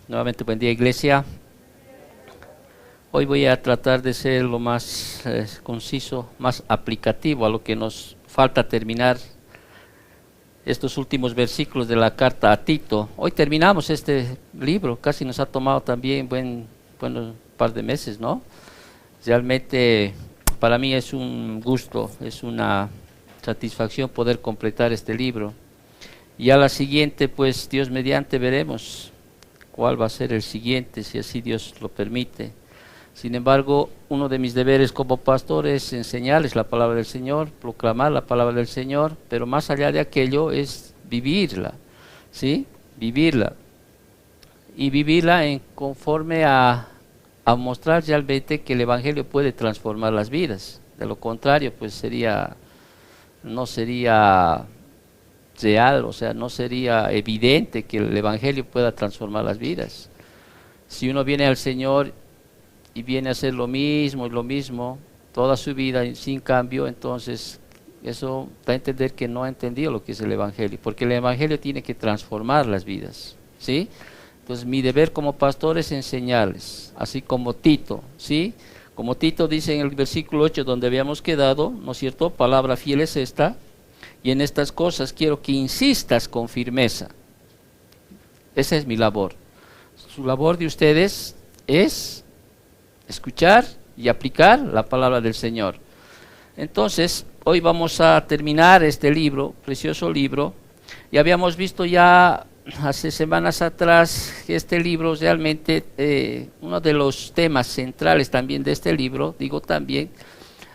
Nuevamente, buen día, iglesia. Hoy voy a tratar de ser lo más conciso, más aplicativo a lo que nos falta terminar estos últimos versículos de la carta a Tito. Hoy terminamos este libro, casi nos ha tomado también un par de meses, ¿no? Realmente para mí es un gusto, es una satisfacción poder completar este libro. Y a la siguiente, pues Dios mediante veremos cuál va a ser el siguiente, si así Dios lo permite. Sin embargo, uno de mis deberes como pastor es enseñarles la palabra del Señor, proclamar la palabra del Señor, pero más allá de aquello es vivirla, ¿sí? Vivirla. Y vivirla conforme a mostrar realmente que el Evangelio puede transformar las vidas. De lo contrario, pues no sería real, o sea, no sería evidente que el Evangelio pueda transformar las vidas. Si uno viene al Señor y viene a hacer lo mismo y lo mismo toda su vida sin cambio, entonces eso da a entender que no ha entendido lo que es el Evangelio, porque el Evangelio tiene que transformar las vidas, ¿sí? Entonces mi deber como pastor es enseñarles, así como Tito, ¿sí? Como Tito dice en el versículo 8 donde habíamos quedado, ¿no es cierto? Palabra fiel es esta, y en estas cosas quiero que insistas con firmeza. Esa es mi labor. Su labor de ustedes es escuchar y aplicar la palabra del Señor. Entonces, hoy vamos a terminar este libro, precioso libro. Y habíamos visto ya hace semanas atrás que este libro realmente, uno de los temas centrales también de este libro,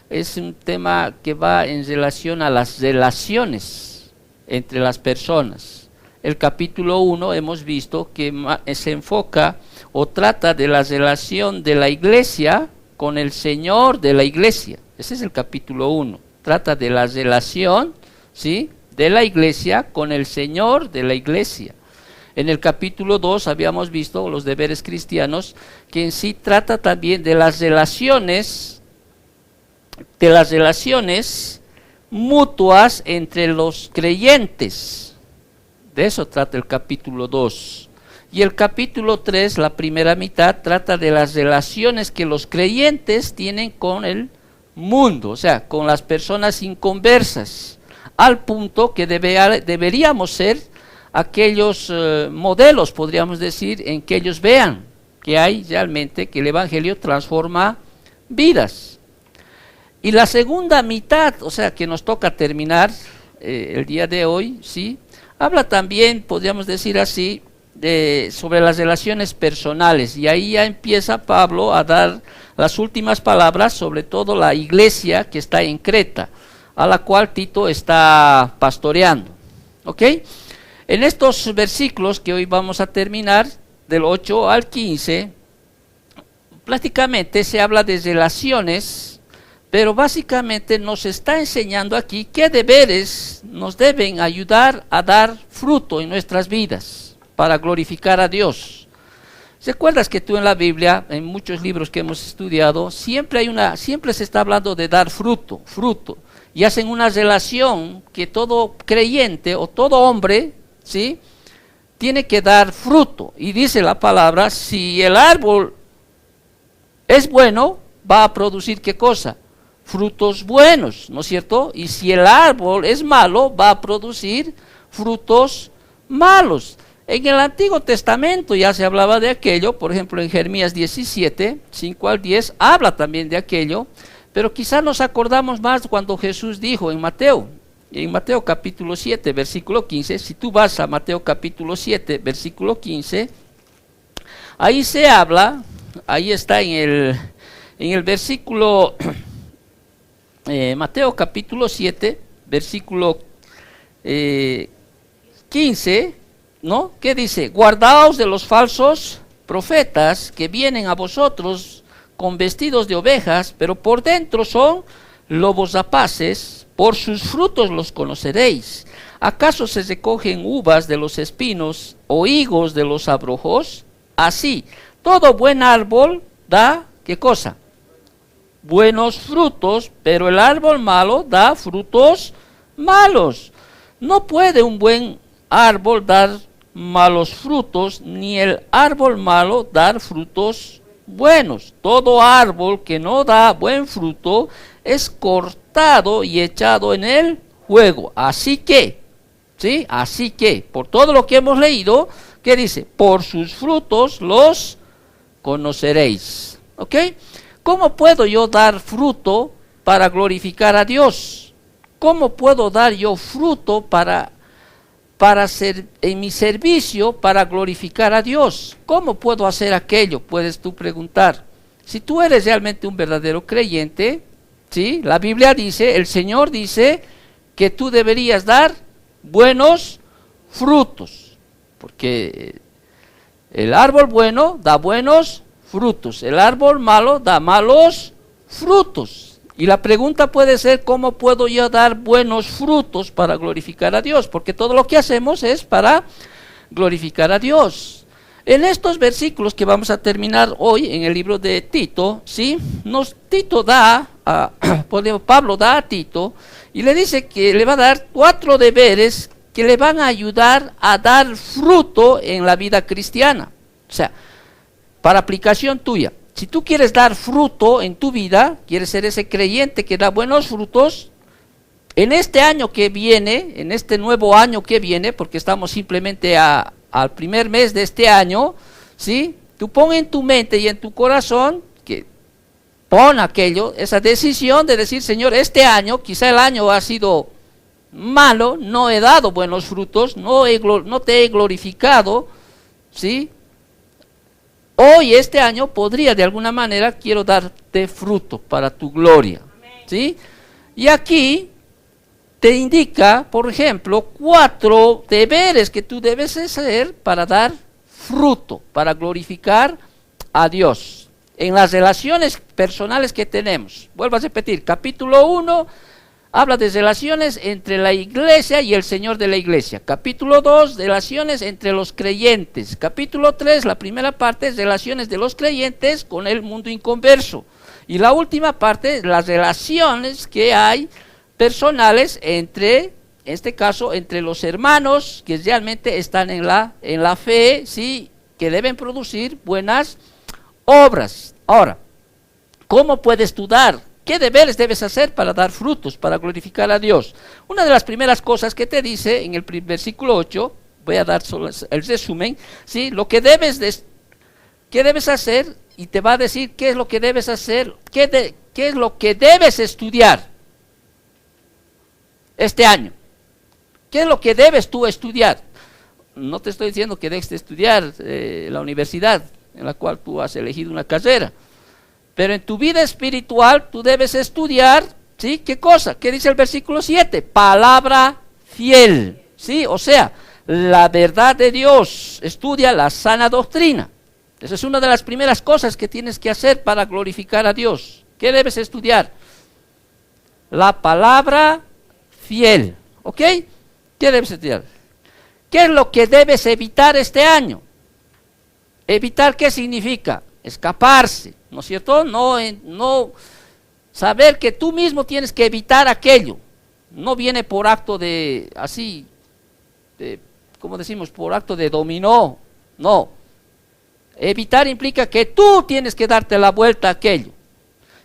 es un tema que va en relación a las relaciones entre las personas. El capítulo 1 hemos visto que se enfoca o trata de la relación de la iglesia con el Señor de la iglesia. Ese es el capítulo 1. Trata de la relación, ¿sí?, de la iglesia con el Señor de la iglesia. En el capítulo 2 habíamos visto los deberes cristianos, que en sí trata también de las relaciones mutuas entre los creyentes. De eso trata el capítulo 2. Y el capítulo 3, la primera mitad, trata de las relaciones que los creyentes tienen con el mundo, o sea, con las personas inconversas, al punto que deberíamos ser aquellos modelos, podríamos decir, en que ellos vean que hay realmente, que el Evangelio transforma vidas. Y la segunda mitad, o sea, que nos toca terminar el día de hoy, ¿sí?, habla también, podríamos decir así, sobre las relaciones personales. Y ahí ya empieza Pablo a dar las últimas palabras, sobre todo la iglesia que está en Creta, a la cual Tito está pastoreando. ¿Ok? En estos versículos que hoy vamos a terminar, del 8 al 15, prácticamente se habla de relaciones, pero básicamente nos está enseñando aquí qué deberes nos deben ayudar a dar fruto en nuestras vidas para glorificar a Dios. ¿Recuerdas que tú en la Biblia, en muchos libros que hemos estudiado, siempre se está hablando de dar fruto, y hacen una relación que todo creyente o todo hombre, ¿sí?, tiene que dar fruto? Y dice la palabra, si el árbol es bueno, va a producir ¿qué cosa? Frutos buenos, ¿no es cierto? Y si el árbol es malo, va a producir frutos malos. En el Antiguo Testamento ya se hablaba de aquello, por ejemplo en Jeremías 17, 5 al 10, habla también de aquello, pero quizás nos acordamos más cuando Jesús dijo en Mateo capítulo 7, versículo 15, si tú vas a Mateo capítulo 7, versículo 15, ahí se habla, ahí está en el versículo, Mateo capítulo 7, versículo 15, ¿no? ¿Qué dice? Guardaos de los falsos profetas que vienen a vosotros con vestidos de ovejas, pero por dentro son lobos rapaces. Por sus frutos los conoceréis. ¿Acaso se recogen uvas de los espinos o higos de los abrojos? Así, todo buen árbol da, ¿qué cosa? Buenos frutos, pero el árbol malo da frutos malos. No puede un buen árbol dar malos frutos, ni el árbol malo dar frutos buenos. Todo árbol que no da buen fruto es cortado y echado en el fuego. Así que, ¿sí? Así que, por todo lo que hemos leído, ¿qué dice? Por sus frutos los conoceréis. ¿Ok? ¿Cómo puedo yo dar fruto para glorificar a Dios? ¿Cómo puedo dar yo fruto para ser en mi servicio para glorificar a Dios? ¿Cómo puedo hacer aquello? Puedes tú preguntar. Si tú eres realmente un verdadero creyente, ¿sí? La Biblia dice, el Señor dice que tú deberías dar buenos frutos, porque el árbol bueno da buenos frutos, el árbol malo da malos frutos. Y la pregunta puede ser, ¿cómo puedo yo dar buenos frutos para glorificar a Dios? Porque todo lo que hacemos es para glorificar a Dios. En estos versículos que vamos a terminar hoy en el libro de Tito, ¿sí? Pablo da a Tito y le dice que le va a dar 4 deberes que le van a ayudar a dar fruto en la vida cristiana. O sea, para aplicación tuya. Si tú quieres dar fruto en tu vida, quieres ser ese creyente que da buenos frutos, en este año que viene, en este nuevo año que viene, porque estamos simplemente al primer mes de este año, ¿sí? Tú pon en tu mente y en tu corazón, que pon aquello, esa decisión de decir, Señor, este año, quizá el año ha sido malo, no he dado buenos frutos, no te he glorificado, ¿sí? Hoy, este año, podría de alguna manera, quiero darte fruto para tu gloria, ¿sí? Y aquí te indica, por ejemplo, 4 deberes que tú debes hacer para dar fruto, para glorificar a Dios. En las relaciones personales que tenemos, vuelvo a repetir, capítulo 1, habla de relaciones entre la iglesia y el Señor de la iglesia. Capítulo 2, relaciones entre los creyentes. Capítulo 3, la primera parte es relaciones de los creyentes con el mundo inconverso. Y la última parte, las relaciones que hay personales entre, en este caso, entre los hermanos que realmente están en la fe, ¿sí? Que deben producir buenas obras. Ahora, ¿cómo puedes tú dar? ¿Qué deberes debes hacer para dar frutos, para glorificar a Dios? Una de las primeras cosas que te dice en el versículo 8, voy a dar solo el resumen, ¿sí? ¿Qué debes hacer? Y te va a decir qué es lo que debes hacer, qué es lo que debes estudiar este año. ¿Qué es lo que debes tú estudiar? No te estoy diciendo que debes estudiar la universidad en la cual tú has elegido una carrera. Pero en tu vida espiritual tú debes estudiar, ¿sí? ¿Qué cosa? ¿Qué dice el versículo 7? Palabra fiel, ¿sí? O sea, la verdad de Dios. Estudia la sana doctrina. Esa es una de las primeras cosas que tienes que hacer para glorificar a Dios. ¿Qué debes estudiar? La palabra fiel, ¿ok? ¿Qué debes estudiar? ¿Qué es lo que debes evitar este año? ¿Evitar qué significa? Escaparse, ¿no es cierto? No saber que tú mismo tienes que evitar aquello. No viene por acto de, así, ¿cómo decimos? Por acto de dominó. No. Evitar implica que tú tienes que darte la vuelta a aquello.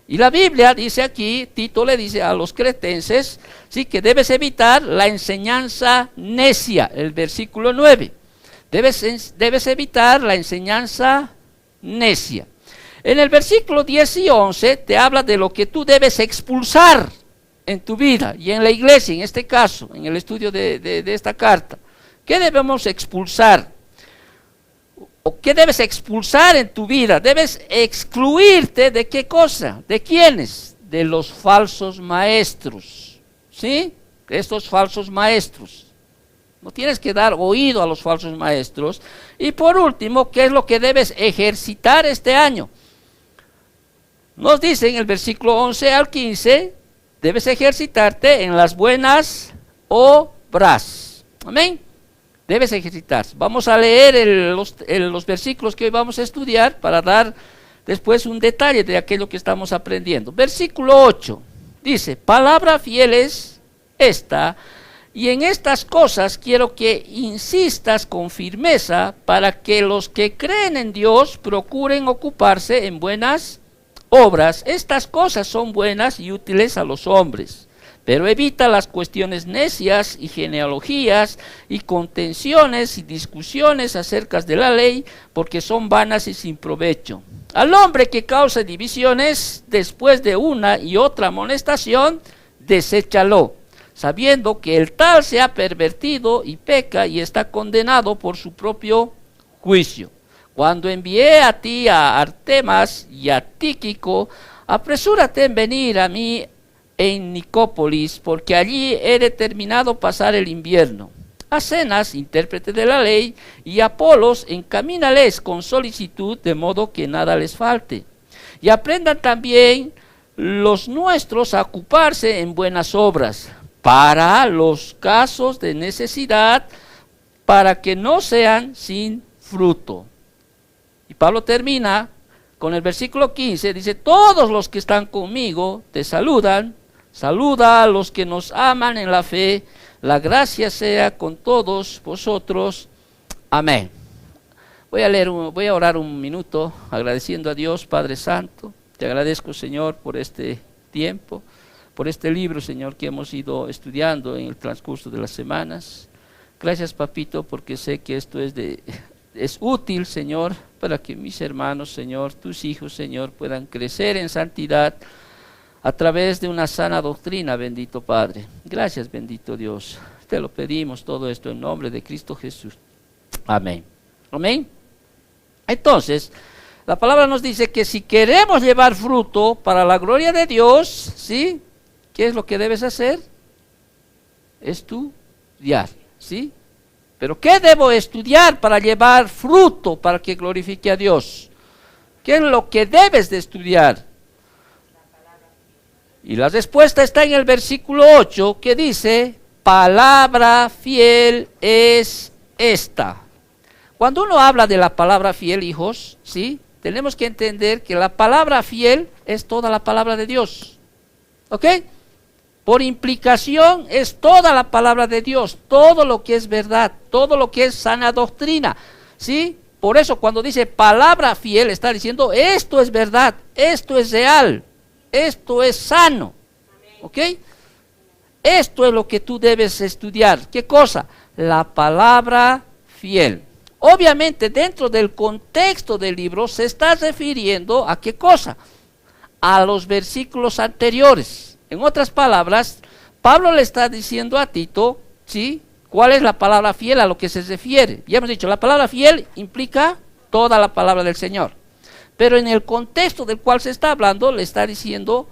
Y la Biblia dice aquí, Tito le dice a los cretenses, sí, que debes evitar la enseñanza necia, el versículo 9. Debes evitar la enseñanza necia. En el versículo 10 y 11 te habla de lo que tú debes expulsar en tu vida y en la iglesia, en este caso, en el estudio de esta carta. ¿Qué debemos expulsar? ¿O qué debes expulsar en tu vida? Debes excluirte de qué cosa, de quiénes, de los falsos maestros, ¿sí? De estos falsos maestros. No tienes que dar oído a los falsos maestros. Y por último, ¿qué es lo que debes ejercitar este año? Nos dice en el versículo 11 al 15, debes ejercitarte en las buenas obras. Amén. Debes ejercitarse. Vamos a leer los versículos que hoy vamos a estudiar para dar después un detalle de aquello que estamos aprendiendo. Versículo 8 dice, palabra fiel es esta, Y en estas cosas quiero que insistas con firmeza para que los que creen en Dios procuren ocuparse en buenas obras. Estas cosas son buenas y útiles a los hombres. Pero evita las cuestiones necias y genealogías y contenciones y discusiones acerca de la ley, porque son vanas y sin provecho. Al hombre que cause divisiones después de una y otra amonestación, deséchalo, sabiendo que el tal se ha pervertido y peca y está condenado por su propio juicio. Cuando envié a ti a Artemas y a Tíquico, apresúrate en venir a mí en Nicópolis, porque allí he determinado pasar el invierno. A Zenas, intérprete de la ley, y a Apolos, encamínales con solicitud, de modo que nada les falte. Y aprendan también los nuestros a ocuparse en buenas obras, para los casos de necesidad, para que no sean sin fruto. Y Pablo termina con el versículo 15, dice: todos los que están conmigo te saludan. Saluda a los que nos aman en la fe. La gracia sea con todos vosotros. Amén. Voy a orar un minuto agradeciendo a Dios, Padre Santo. Te agradezco, Señor, por este tiempo, por este libro, Señor, que hemos ido estudiando en el transcurso de las semanas. Gracias, Papito, porque sé que esto es útil, Señor, para que mis hermanos, Señor, tus hijos, Señor, puedan crecer en santidad a través de una sana doctrina, bendito Padre. Gracias, bendito Dios. Te lo pedimos todo esto en nombre de Cristo Jesús. Amén. Amén. Entonces, la palabra nos dice que si queremos llevar fruto para la gloria de Dios, ¿sí? ¿Qué es lo que debes hacer? Estudiar, ¿sí? Pero ¿qué debo estudiar para llevar fruto, para que glorifique a Dios? ¿Qué es lo que debes de estudiar? Y la respuesta está en el versículo 8, que dice: palabra fiel es esta. Cuando uno habla de la palabra fiel, hijos, ¿sí? Tenemos que entender que la palabra fiel es toda la palabra de Dios. ¿Ok? Por implicación es toda la palabra de Dios, todo lo que es verdad, todo lo que es sana doctrina, ¿sí? Por eso cuando dice palabra fiel, está diciendo esto es verdad, esto es real, esto es sano, ¿ok? Esto es lo que tú debes estudiar. ¿Qué cosa? La palabra fiel. Obviamente dentro del contexto del libro se está refiriendo a ¿qué cosa? A los versículos anteriores. En otras palabras, Pablo le está diciendo a Tito, ¿sí? ¿Cuál es la palabra fiel a lo que se refiere? Ya hemos dicho, la palabra fiel implica toda la palabra del Señor. Pero en el contexto del cual se está hablando, le está diciendo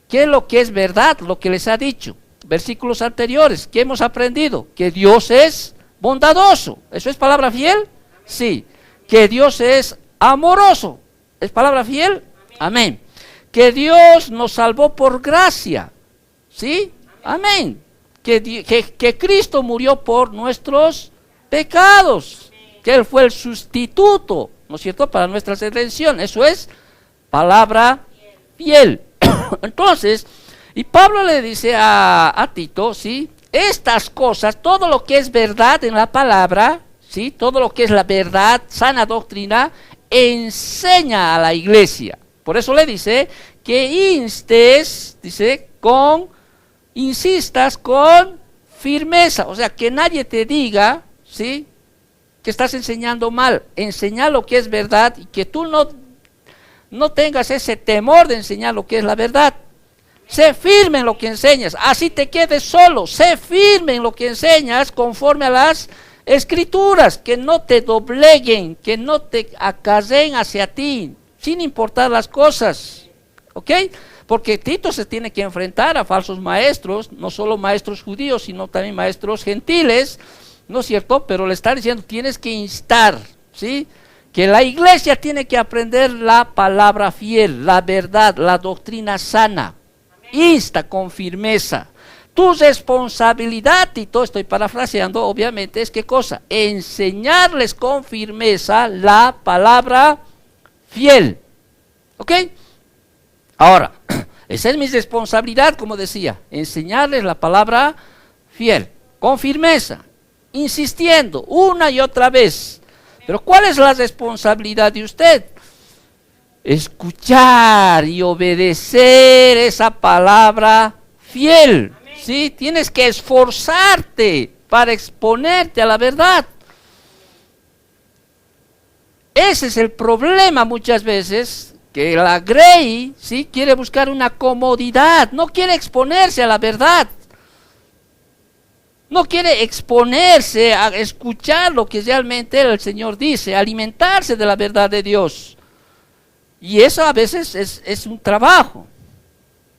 qué es lo que es verdad, lo que les ha dicho. Versículos anteriores, ¿qué hemos aprendido? Que Dios es bondadoso. ¿Eso es palabra fiel? Sí. Que Dios es amoroso. ¿Es palabra fiel? Amén. Que Dios nos salvó por gracia. ¿Sí? Amén. Que Cristo murió por nuestros pecados. Que Él fue el sustituto, ¿no es cierto?, para nuestra redención. Eso es palabra fiel. Entonces, y Pablo le dice a Tito, ¿sí? Estas cosas, todo lo que es verdad en la palabra, ¿sí? Todo lo que es la verdad, sana doctrina, enseña a la iglesia. Por eso le dice que instes, dice, insistas con firmeza. O sea, que nadie te diga, ¿sí?, que estás enseñando mal. Enseñar lo que es verdad y que tú no tengas ese temor de enseñar lo que es la verdad. Sé firme en lo que enseñas, así te quedes solo. Sé firme en lo que enseñas conforme a las escrituras, que no te dobleguen, que no te acarreen hacia ti, sin importar las cosas. ¿Ok? Porque Tito se tiene que enfrentar a falsos maestros, no solo maestros judíos, sino también maestros gentiles, ¿no es cierto? Pero le está diciendo, tienes que instar, ¿sí?, que la iglesia tiene que aprender la palabra fiel, la verdad, la doctrina sana. Insta con firmeza. Tu responsabilidad, Tito, estoy parafraseando, obviamente, es ¿qué cosa? Enseñarles con firmeza la palabra fiel. ¿Ok? Ahora, esa es mi responsabilidad, como decía, enseñarles la palabra fiel, con firmeza, insistiendo una y otra vez. Pero ¿cuál es la responsabilidad de usted? Escuchar y obedecer esa palabra fiel. ¿Sí? Tienes que esforzarte para exponerte a la verdad. Ese es el problema muchas veces, que la Grey, ¿sí?, quiere buscar una comodidad, no quiere exponerse a la verdad. No quiere exponerse a escuchar lo que realmente el Señor dice, alimentarse de la verdad de Dios. Y eso a veces es un trabajo.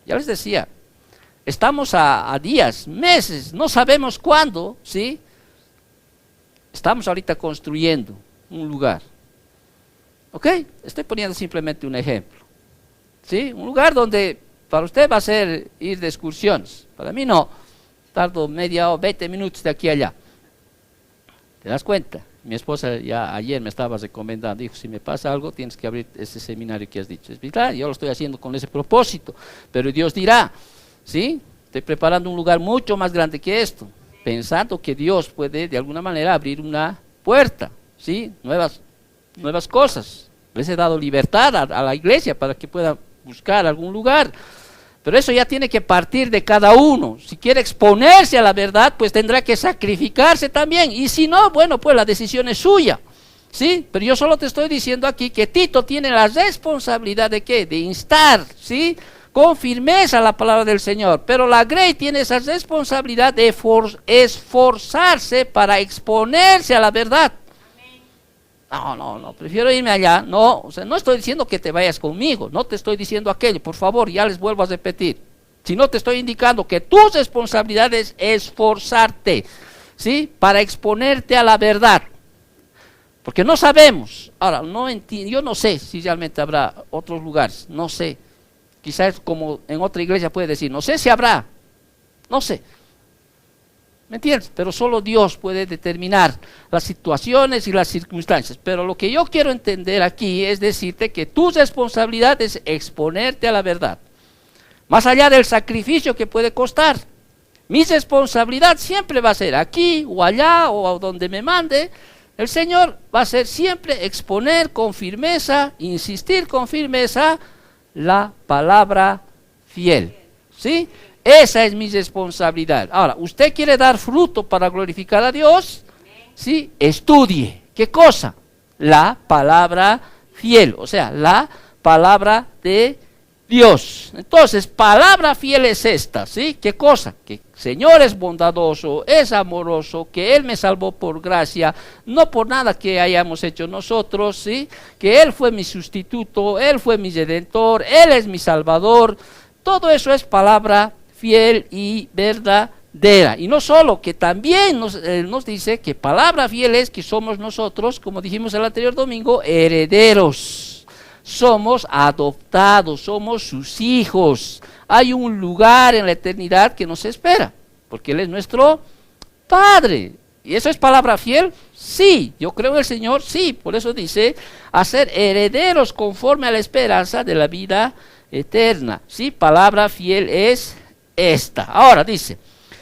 Ya les decía, estamos a días, meses, no sabemos cuándo, ¿sí? Estamos ahorita construyendo un lugar. ¿Ok? Estoy poniendo simplemente un ejemplo. ¿Sí? Un lugar donde para usted va a ser ir de excursiones. Para mí no. Tardo media o 20 minutos de aquí a allá. ¿Te das cuenta? Mi esposa ya ayer me estaba recomendando, dijo, si me pasa algo tienes que abrir ese seminario que has dicho. Es verdad, yo lo estoy haciendo con ese propósito, pero Dios dirá, ¿sí? Estoy preparando un lugar mucho más grande que esto, pensando que Dios puede de alguna manera abrir una puerta, ¿sí? Nuevas cosas. Les he dado libertad a la iglesia para que pueda buscar algún lugar. Pero eso ya tiene que partir de cada uno. Si quiere exponerse a la verdad, pues tendrá que sacrificarse también. Y si no, bueno, pues la decisión es suya. ¿Sí? Pero yo solo te estoy diciendo aquí que Tito tiene la responsabilidad de ¿qué? De instar, ¿sí?, con firmeza la palabra del Señor. Pero la Grey tiene esa responsabilidad de esforzarse para exponerse a la verdad. No, prefiero irme allá. No, o sea, no estoy diciendo que te vayas conmigo, no te estoy diciendo aquello, por favor, ya les vuelvo a repetir. Sino te estoy indicando que tu responsabilidad es esforzarte, ¿sí?, para exponerte a la verdad. Porque no sabemos. Ahora, yo no sé si realmente habrá otros lugares, no sé. Quizás como en otra iglesia puede decir, no sé si habrá, no sé. ¿Me entiendes? Pero solo Dios puede determinar las situaciones y las circunstancias. Pero lo que yo quiero entender aquí es decirte que tu responsabilidad es exponerte a la verdad. Más allá del sacrificio que puede costar. Mi responsabilidad siempre va a ser aquí o allá o a donde me mande. El Señor va a ser siempre exponer con firmeza, insistir con firmeza la palabra fiel. ¿Sí? Esa es mi responsabilidad. Ahora, ¿usted quiere dar fruto para glorificar a Dios? ¿Sí? Estudie. ¿Qué cosa? La palabra fiel, o sea, la palabra de Dios. Entonces, palabra fiel es esta, ¿sí? ¿Qué cosa? Que el Señor es bondadoso, es amoroso, que Él me salvó por gracia, no por nada que hayamos hecho nosotros, ¿sí? Que Él fue mi sustituto, Él fue mi redentor, Él es mi salvador. Todo eso es palabra fiel y verdadera. Y no solo, que también nos dice que palabra fiel es que somos nosotros, como dijimos el anterior domingo, herederos. Somos adoptados, somos sus hijos. Hay un lugar en la eternidad que nos espera, porque Él es nuestro Padre. ¿Y eso es palabra fiel? Sí, yo creo en el Señor, sí. Por eso dice, a ser herederos conforme a la esperanza de la vida eterna. Sí, palabra fiel es esta. Ahora dice,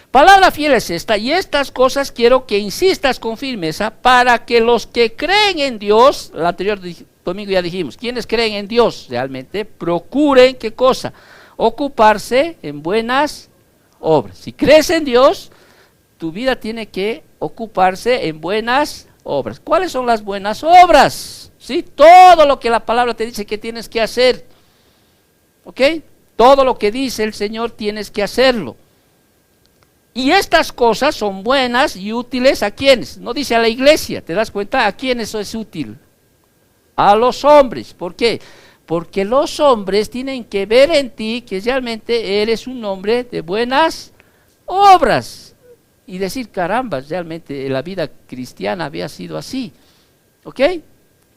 palabra fiel es esta, y estas cosas quiero que insistas con firmeza para que los que creen en Dios, el anterior domingo ya dijimos, quienes creen en Dios realmente, procuren, ¿qué cosa? Ocuparse en buenas obras. Si crees en Dios, tu vida tiene que ocuparse en buenas obras. ¿Cuáles son las buenas obras? ¿Sí? Todo lo que la palabra te dice que tienes que hacer. ¿Ok? Todo lo que dice el Señor tienes que hacerlo. Y estas cosas son buenas y útiles ¿a quiénes? No dice a la iglesia, ¿te das cuenta? ¿A quiénes eso es útil? A los hombres. ¿Por qué? Porque los hombres tienen que ver en ti que realmente eres un hombre de buenas obras. Y decir, caramba, realmente la vida cristiana había sido así. ¿Ok?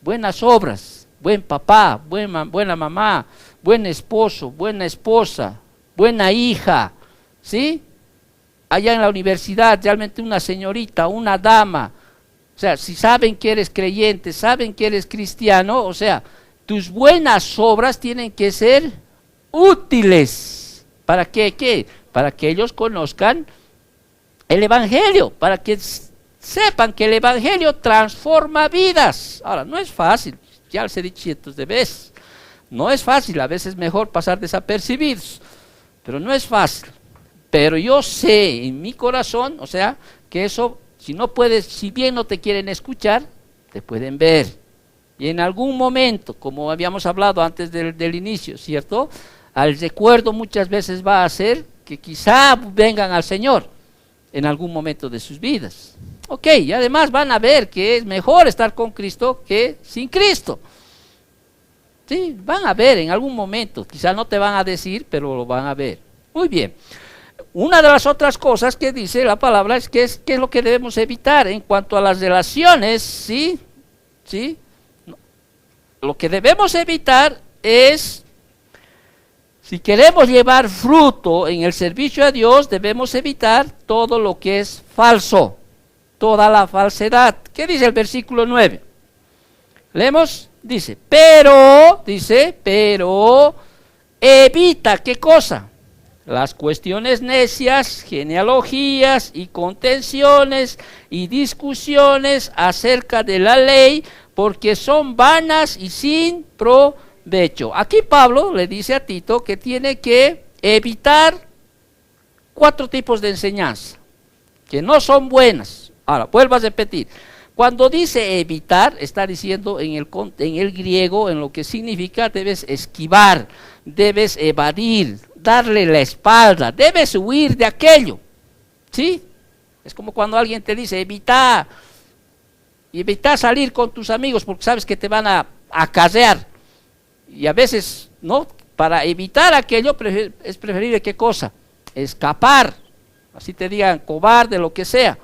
Buenas obras, buen papá, buena mamá, buen esposo, buena esposa, buena hija, ¿sí? Allá en la universidad, realmente una señorita, una dama. O sea, si saben que eres creyente, saben que eres cristiano, o sea, tus buenas obras tienen que ser útiles. ¿Para qué? ¿Qué? Para que ellos conozcan el Evangelio, para que sepan que el Evangelio transforma vidas. Ahora, no es fácil, ya les he dicho cientos de veces, no es fácil, a veces es mejor pasar desapercibidos, pero no es fácil. Pero yo sé en mi corazón, o sea, que eso, si no puedes, si bien no te quieren escuchar, te pueden ver. Y en algún momento, como habíamos hablado antes del inicio, ¿cierto? Al recuerdo muchas veces va a hacer que quizá vengan al Señor en algún momento de sus vidas. Ok, y además van a ver que es mejor estar con Cristo que sin Cristo. Sí, van a ver en algún momento, quizá no te van a decir, pero lo van a ver. Muy bien. Una de las otras cosas que dice la palabra es qué es lo que debemos evitar en cuanto a las relaciones, ¿sí? ¿Sí? Lo que debemos evitar es, si queremos llevar fruto en el servicio a Dios, debemos evitar todo lo que es falso, toda la falsedad. ¿Qué dice el versículo 9? Leemos, dice, pero, evita, ¿qué cosa? Las cuestiones necias, genealogías y contenciones y discusiones acerca de la ley, porque son vanas y sin provecho. Aquí Pablo le dice a Tito que tiene que evitar 4 tipos de enseñanza, que no son buenas. Ahora, vuelvo a repetir. Cuando dice evitar, está diciendo en el griego, en lo que significa, debes esquivar, debes evadir, darle la espalda, debes huir de aquello, ¿sí? Es como cuando alguien te dice, evita salir con tus amigos porque sabes que te van a acarrear, y a veces, ¿no? Para evitar aquello es preferible, ¿qué cosa? Escapar, así te digan cobarde, lo que sea.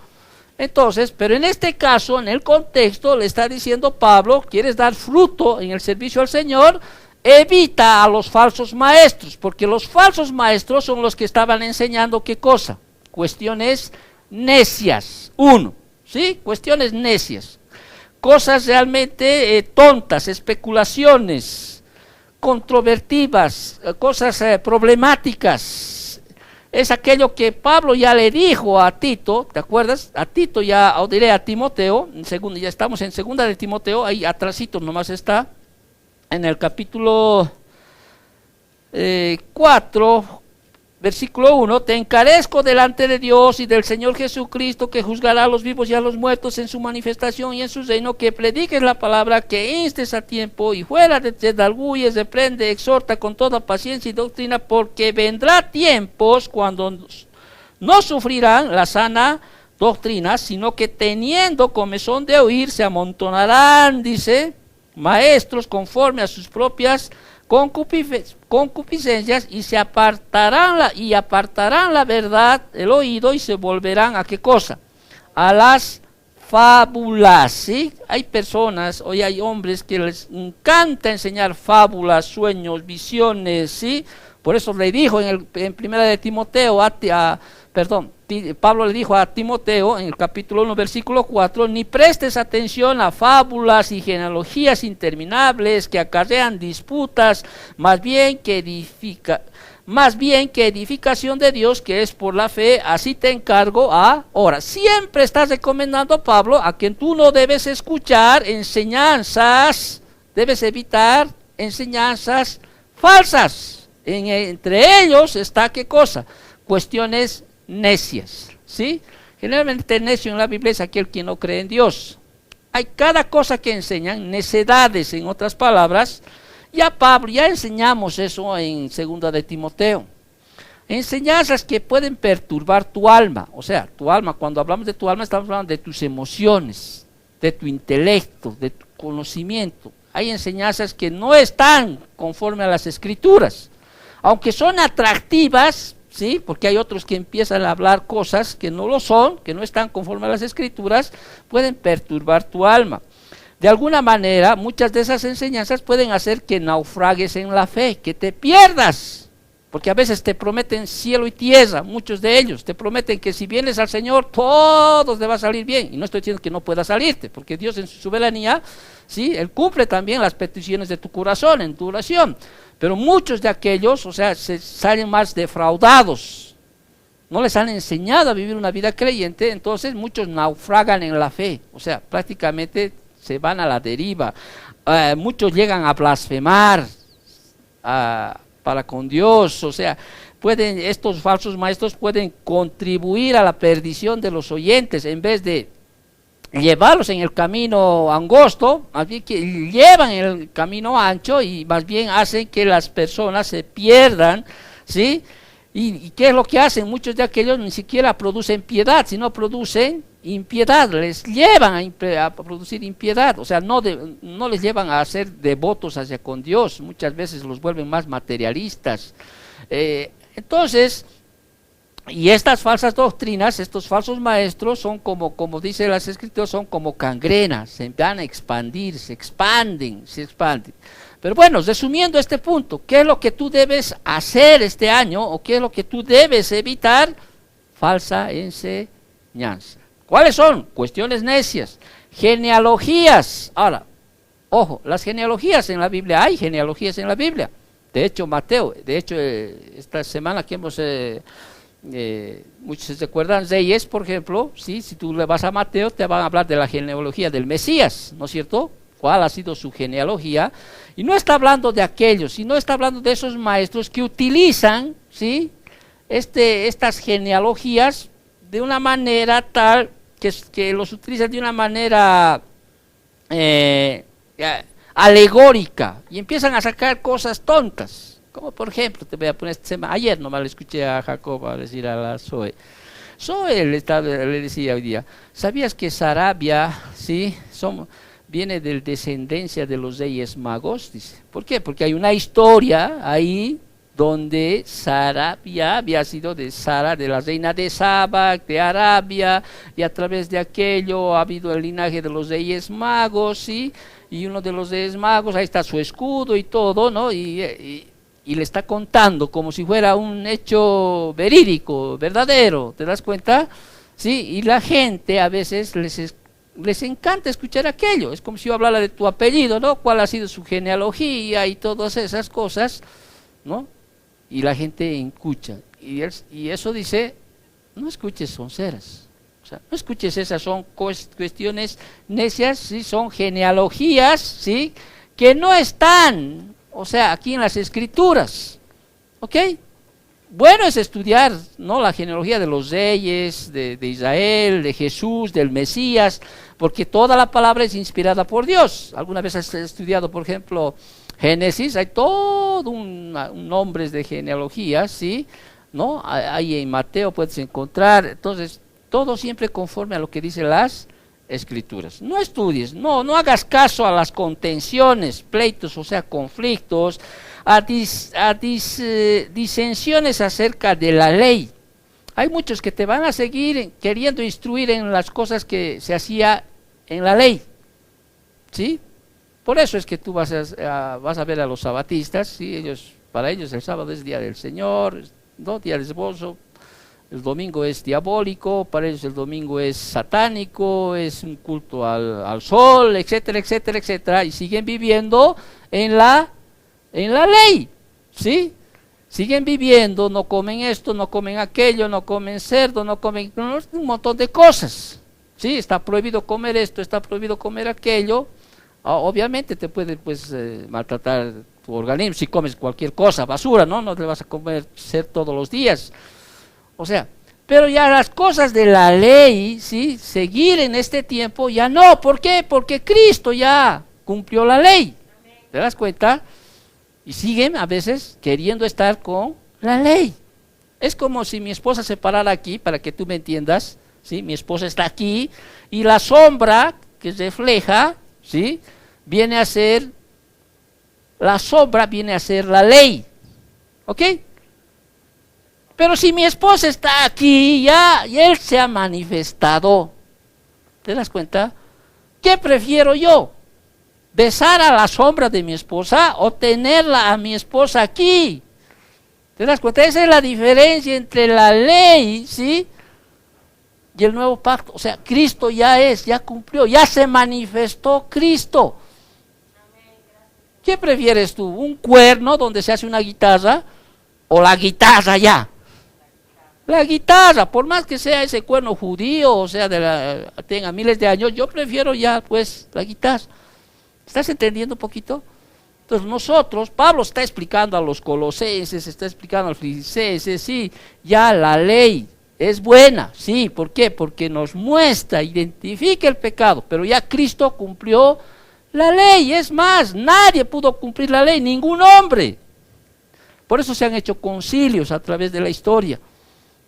Entonces, pero en este caso, en el contexto, le está diciendo Pablo, ¿quieres dar fruto en el servicio al Señor? Evita a los falsos maestros, porque los falsos maestros son los que estaban enseñando ¿qué cosa? Cuestiones necias, ¿sí? Cuestiones necias, cosas realmente tontas, especulaciones, controvertidas, cosas problemáticas. Es aquello que Pablo ya le dijo a Tito, ¿te acuerdas? A Tito ya, o diré a Timoteo, ya estamos en 2 de Timoteo, ahí atrásito nomás está, en el capítulo 4, versículo 1, te encarezco delante de Dios y del Señor Jesucristo, que juzgará a los vivos y a los muertos en su manifestación y en su reino, que prediques la palabra, que instes a tiempo y fuera de redarguyes, reprende, exhorta con toda paciencia y doctrina, porque vendrá tiempos cuando no sufrirán la sana doctrina, sino que teniendo comezón de oír, se amontonarán, dice, maestros conforme a sus propias concupiscencias, y se apartarán la verdad, el oído, y se volverán a ¿qué cosa? A las fábulas, ¿sí? Hay personas, hoy hay hombres que les encanta enseñar fábulas, sueños, visiones, ¿sí? Por eso le dijo en 1 de Timoteo, Pablo le dijo a Timoteo en el capítulo 1, versículo 4, ni prestes atención a fábulas y genealogías interminables que acarrean disputas, más bien que edificación de Dios, que es por la fe, así te encargo ahora. Siempre estás recomendando a Pablo a que tú no debes escuchar enseñanzas, debes evitar enseñanzas falsas. Entre ellos está ¿qué cosa? Cuestiones necias, ¿sí? Generalmente necio en la Biblia es aquel que no cree en Dios. Hay cada cosa que enseñan, necedades en otras palabras. Ya enseñamos eso en 2 de Timoteo. Enseñanzas que pueden perturbar tu alma. O sea, tu alma, cuando hablamos de tu alma, estamos hablando de tus emociones, de tu intelecto, de tu conocimiento. Hay enseñanzas que no están conforme a las Escrituras. Aunque son atractivas, ¿sí? Porque hay otros que empiezan a hablar cosas que no lo son, que no están conforme a las Escrituras, pueden perturbar tu alma. De alguna manera, muchas de esas enseñanzas pueden hacer que naufragues en la fe, que te pierdas, porque a veces te prometen cielo y tierra, muchos de ellos, te prometen que si vienes al Señor, todo te va a salir bien, y no estoy diciendo que no pueda salirte, porque Dios en su soberanía, ¿sí? Él cumple también las peticiones de tu corazón, en tu oración, pero muchos de aquellos, o sea, se salen más defraudados, no les han enseñado a vivir una vida creyente, entonces muchos naufragan en la fe, o sea, prácticamente se van a la deriva. Muchos llegan a blasfemar para con Dios, o sea, estos falsos maestros pueden contribuir a la perdición de los oyentes en vez de llevarlos en el camino angosto, más bien que llevan en el camino ancho y más bien hacen que las personas se pierdan, ¿sí? ¿Y qué es lo que hacen? Muchos de aquellos ni siquiera producen piedad, sino producen impiedad, les llevan a producir impiedad, o sea, no les llevan a ser devotos hacia con Dios, muchas veces los vuelven más materialistas. Entonces, y estas falsas doctrinas, estos falsos maestros son como dice las Escrituras, son como cangrenas, se van a expandir, se expanden. Pero bueno, resumiendo este punto, ¿qué es lo que tú debes hacer este año o qué es lo que tú debes evitar? Falsa enseñanza. ¿Cuáles son? Cuestiones necias, genealogías. Ahora, ojo, las genealogías en la Biblia, hay genealogías en la Biblia. De hecho, esta semana que hemos... muchos se recuerdan Reyes, por ejemplo, ¿sí? Si tú le vas a Mateo te van a hablar de la genealogía del Mesías, ¿no es cierto? ¿Cuál ha sido su genealogía? Y no está hablando de aquellos, sino está hablando de esos maestros que utilizan, ¿sí? Estas genealogías de una manera tal que los utilizan de una manera alegórica y empiezan a sacar cosas tontas. Como por ejemplo, te voy a poner ayer nomás le escuché a Jacob a decir a la Zoe le decía hoy día, ¿sabías que Sarabia, sí, viene de descendencia de los reyes magos? Dice, ¿por qué? Porque hay una historia ahí donde Sarabia había sido de Sara, de la reina de Saba, de Arabia, y a través de aquello ha habido el linaje de los reyes magos, ¿sí? Y uno de los reyes magos, ahí está su escudo y todo, ¿no? Y le está contando como si fuera un hecho verídico, verdadero, ¿te das cuenta? Sí, y la gente a veces les encanta escuchar aquello, es como si yo hablara de tu apellido, ¿no? ¿Cuál ha sido su genealogía y todas esas cosas, ¿no? Y la gente escucha, y eso dice, no escuches sonceras, o sea, no escuches esas, son cuestiones necias, ¿sí? Son genealogías, ¿sí? Que no están, o sea, aquí en las Escrituras, ¿ok? Bueno es estudiar, ¿no? La genealogía de los reyes, de Israel, de Jesús, del Mesías, porque toda la palabra es inspirada por Dios. ¿Alguna vez has estudiado, por ejemplo, Génesis? Hay todo un nombres de genealogías, ¿sí? ¿No? Ahí en Mateo puedes encontrar, entonces, todo siempre conforme a lo que dicen las Escrituras. No estudies, no hagas caso a las contenciones, pleitos, o sea, conflictos, a disensiones acerca de la ley. Hay muchos que te van a seguir queriendo instruir en las cosas que se hacía en la ley, ¿sí? Por eso es que tú vas a ver a los sabatistas, ¿sí? Para ellos el sábado es día del Señor, ¿no? Día de reposo. El domingo es diabólico, para ellos el domingo es satánico, es un culto al sol, etcétera, etcétera, etcétera, y siguen viviendo en la ley, ¿sí? Siguen viviendo, no comen esto, no comen aquello, no comen cerdo, no comen un montón de cosas, ¿sí? Está prohibido comer esto, está prohibido comer aquello. Obviamente te puede maltratar tu organismo si comes cualquier cosa, basura, no te vas a comer todos los días. O sea, pero ya las cosas de la ley, ¿sí? Seguir en este tiempo ya no. ¿Por qué? Porque Cristo ya cumplió la ley. ¿Te das cuenta? Y siguen a veces queriendo estar con la ley. Es como si mi esposa se parara aquí, para que tú me entiendas, ¿sí? Mi esposa está aquí y la sombra que refleja, ¿sí? La sombra viene a ser la ley. ¿Ok? Pero si mi esposa está aquí ya y él se ha manifestado, ¿te das cuenta? ¿Qué prefiero yo? ¿Besar a la sombra de mi esposa o tenerla a mi esposa aquí? ¿Te das cuenta? Esa es la diferencia entre la ley, ¿sí? Y el nuevo pacto. O sea, Cristo ya cumplió, ya se manifestó Cristo. ¿Qué prefieres tú? ¿Un cuerno donde se hace una guitarra o la guitarra ya? La guitarra, por más que sea ese cuerno judío, o sea, tenga miles de años, yo prefiero ya, pues, la guitarra. ¿Estás entendiendo un poquito? Entonces nosotros, Pablo está explicando a los colosenses, está explicando a los filipenses, sí, ya la ley es buena, sí, ¿por qué? Porque nos muestra, identifica el pecado, pero ya Cristo cumplió la ley, es más, nadie pudo cumplir la ley, ningún hombre. Por eso se han hecho concilios a través de la historia.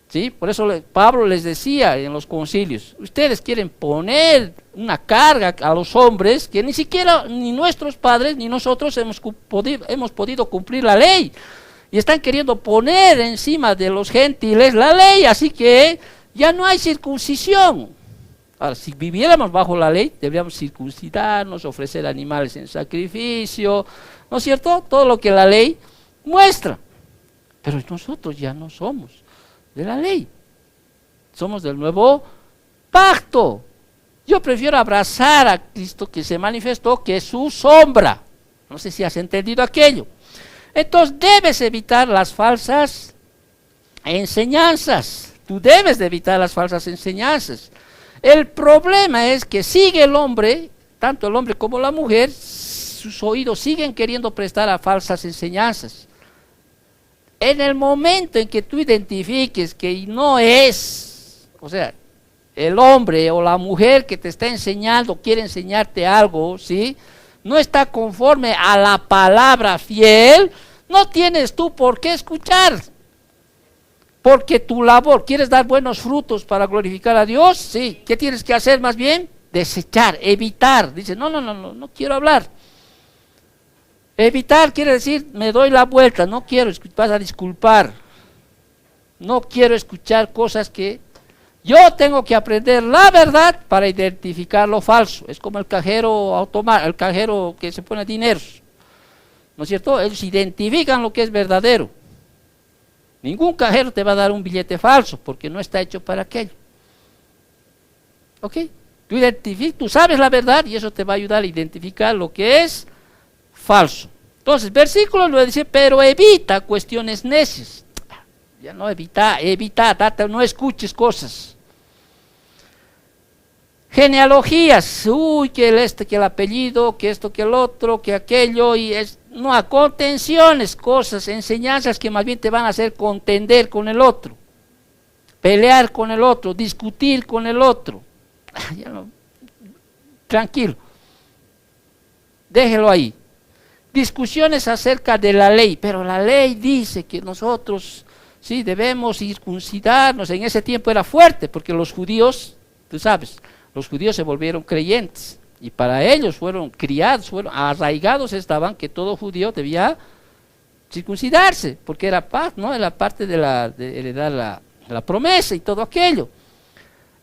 ¿Sí? Por eso Pablo les decía en los concilios, ustedes quieren poner una carga a los hombres que ni siquiera ni nuestros padres ni nosotros hemos podido cumplir la ley. Y están queriendo poner encima de los gentiles la ley, así que ya no hay circuncisión. Ahora, si viviéramos bajo la ley, deberíamos circuncidarnos, ofrecer animales en sacrificio, ¿no es cierto? Todo lo que la ley muestra. Pero nosotros ya no somos de la ley, somos del nuevo pacto. Yo prefiero abrazar a Cristo que se manifestó, que es su sombra. No sé si has entendido aquello. Entonces debes evitar las falsas enseñanzas. Tú debes de evitar las falsas enseñanzas. El problema es que sigue el hombre, tanto el hombre como la mujer, sus oídos siguen queriendo prestar a falsas enseñanzas. En el momento en que tú identifiques que no es, o sea, el hombre o la mujer que te está enseñando, quiere enseñarte algo, ¿sí? No está conforme a la palabra fiel, no tienes tú por qué escuchar. Porque tu labor, ¿quieres dar buenos frutos para glorificar a Dios? Sí. ¿Qué tienes que hacer más bien? Desechar, evitar. Dice, no quiero hablar. Evitar quiere decir, me doy la vuelta, no quiero, vas a disculpar. No quiero escuchar cosas que yo tengo que aprender la verdad para identificar lo falso. Es como el cajero automático, el cajero que se pone dinero. ¿No es cierto? Ellos identifican lo que es verdadero. Ningún cajero te va a dar un billete falso porque no está hecho para aquello. ¿Ok? Tú sabes la verdad y eso te va a ayudar a identificar lo que es falso. Entonces, versículo 9 dice, pero evita cuestiones necias. Ya no evita, no escuches cosas. Genealogías, que que el apellido, que esto, que el otro, que aquello, no, contenciones, cosas, enseñanzas que más bien te van a hacer contender con el otro, pelear con el otro, discutir con el otro. Ya no, tranquilo, déjelo ahí. Discusiones acerca de la ley, pero la ley dice que nosotros sí debemos circuncidarnos. En ese tiempo era fuerte porque los judíos, tú sabes, los judíos se volvieron creyentes y para ellos fueron criados, fueron arraigados, estaban que todo judío debía circuncidarse porque era parte, ¿no? Era parte de heredar la promesa y todo aquello.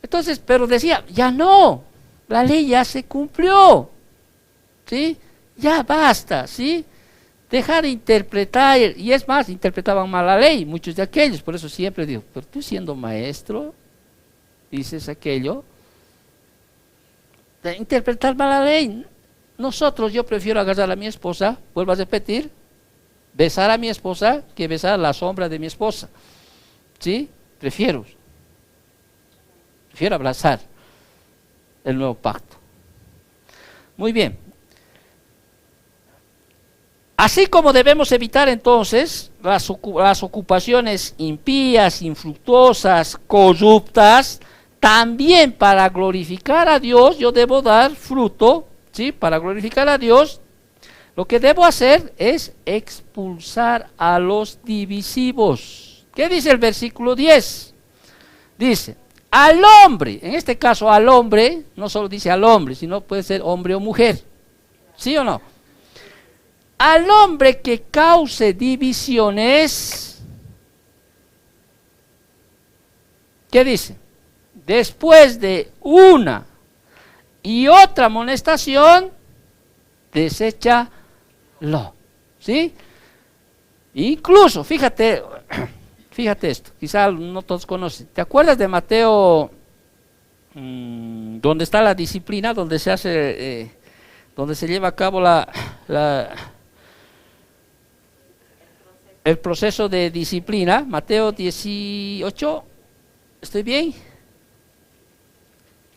Entonces, pero decía, ya no, la ley ya se cumplió, ¿sí? Ya basta, ¿sí? Dejar de interpretar, y es más, interpretaban mal la ley, muchos de aquellos, por eso siempre digo, pero tú siendo maestro, dices aquello, de interpretar mal la ley. Nosotros, yo prefiero agarrar a mi esposa, vuelvo a repetir, besar a mi esposa que besar la sombra de mi esposa, ¿sí? Prefiero abrazar el nuevo pacto. Muy bien. Así como debemos evitar entonces las ocupaciones impías, infructuosas, corruptas, también para glorificar a Dios yo debo dar fruto, ¿sí? Para glorificar a Dios, lo que debo hacer es expulsar a los divisivos. ¿Qué dice el versículo 10? Dice, al hombre, en este caso al hombre, no solo dice al hombre, sino puede ser hombre o mujer, ¿sí o no? Al hombre que cause divisiones, ¿qué dice? Después de una y otra amonestación, deséchalo, ¿sí? Incluso, fíjate esto, quizá no todos conocen. ¿Te acuerdas de Mateo, donde está la disciplina, donde se hace, donde se lleva a cabo el proceso de disciplina? Mateo 18, ¿Estoy bien?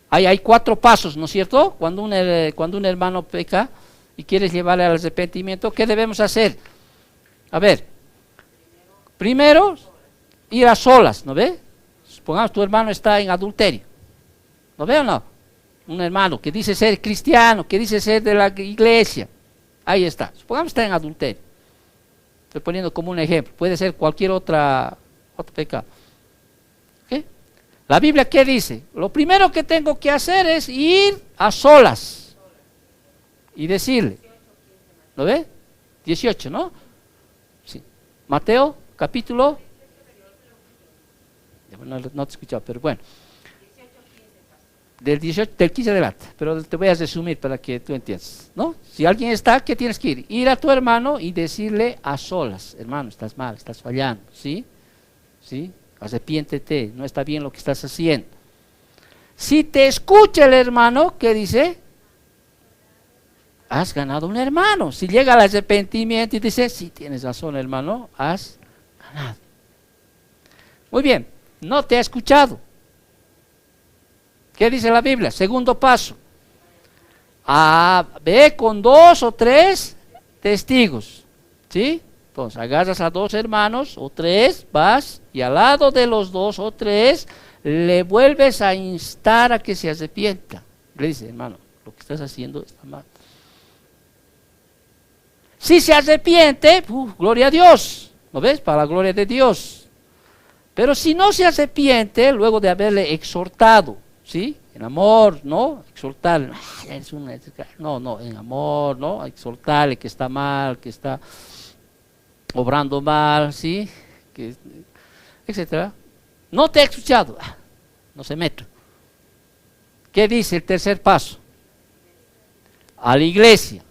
Hay 4 pasos, ¿no es cierto? Cuando un hermano peca y quieres llevarle al arrepentimiento, ¿qué debemos hacer? A ver, primero, ir a solas, ¿no ve? Supongamos tu hermano está en adulterio, ¿no ve o no? Un hermano que dice ser cristiano, que dice ser de la iglesia, ahí está, supongamos está en adulterio. Estoy poniendo como un ejemplo, puede ser cualquier otro pecado. ¿Okay? La Biblia, ¿qué dice? Lo primero que tengo que hacer es ir a solas y decirle, ¿lo ve? 18, ¿no? Sí. Mateo, capítulo. No te he escuchado, pero bueno. Del 15 adelante, pero te voy a resumir para que tú entiendas, ¿no? Si alguien está, ¿qué tienes que ir? Ir a tu hermano y decirle a solas, hermano, estás mal, estás fallando, ¿sí? ¿Sí? Arrepiéntete, no está bien lo que estás haciendo. Si te escucha el hermano, ¿qué dice? Has ganado un hermano. Si llega al arrepentimiento y dice, sí, tienes razón, hermano, has ganado. Muy bien, no te ha escuchado. ¿Qué dice la Biblia? Segundo paso. Ve con 2 o 3 testigos. ¿Sí? Entonces agarras a 2 hermanos o 3, vas y al lado de los 2 o 3 le vuelves a instar a que se arrepienta. Le dice, hermano, lo que estás haciendo está mal. Si se arrepiente, gloria a Dios. ¿No ves? Para la gloria de Dios. Pero si no se arrepiente, luego de haberle exhortado, ¿sí? En amor, ¿no? Exhortarle, no, en amor, ¿no? Exhortarle que está mal, que está obrando mal, ¿sí? Etcétera. No te ha escuchado, no se meta. ¿Qué dice el tercer paso? A la iglesia.